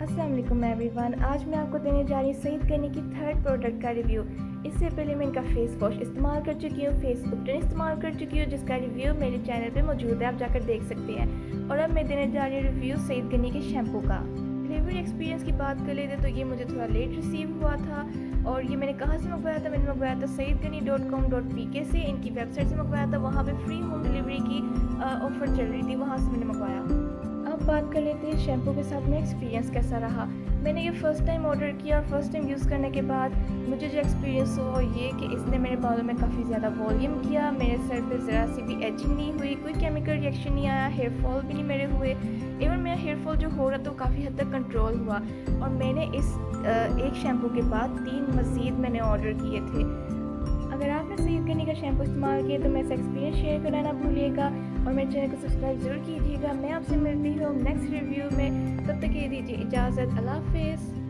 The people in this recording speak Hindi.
अस्सलाम वालेकुम एवरीवन। आज मैं आपको देने जा रही हूँ सईद गनी की थर्ड प्रोडक्ट का रिव्यू। इससे पहले मैं इनका फेस वॉश इस्तेमाल कर चुकी हूँ, फेस ऑप्टन इस्तेमाल कर चुकी हूँ, जिसका रिव्यू मेरे चैनल पे मौजूद है, आप जाकर देख सकते हैं। और अब मैं देने जा रही हूँ रिव्यू सईद गनी के शैम्पू का। डिलीवरी एक्सपीरियंस की बात कर लेते तो ये मुझे थोड़ा लेट रिसीव हुआ था। और ये मैंने कहाँ से मंगवाया था? मैंने मंगवाया था saeedghani.com.pk से, इनकी वेबसाइट से मंगवाया था। वहाँ पे फ्री होम डिलीवरी की ऑफ़र चल रही थी, वहाँ से मैंने मंगवाया। अब बात कर लेते हैं शैम्पू के साथ में एक्सपीरियंस कैसा रहा। मैंने ये फ़र्स्ट टाइम ऑर्डर किया और फर्स्ट टाइम यूज़ करने के बाद मुझे जो एक्सपीरियंस हुआ ये कि इसने मेरे बालों में काफ़ी ज़्यादा वॉल्यूम किया, मेरे सर पे ज़रा सी भी एजिंग नहीं हुई, कोई केमिकल रिएक्शन नहीं आया, हेयर फॉल भी नहीं मेरे हुए। इवन मेरा हेयर फॉल जो हो रहा था वो काफ़ी हद तक कंट्रोल हुआ। और मैंने इस एक शैम्पू के बाद 3 मज़ीद मैंने ऑर्डर किए थे। अगर आपने सईद गनी का शैम्पू इस्तेमाल किया तो मेरे से एक्सपीरियंस शेयर करना ना भूलिएगा और मेरे चैनल को सब्सक्राइब ज़रूर कीजिएगा। मैं आपसे मिलती हूँ नेक्स्ट रिव्यू में, तब तक के लिए दीजिए इजाज़त। अल्लाह हाफ़िज़।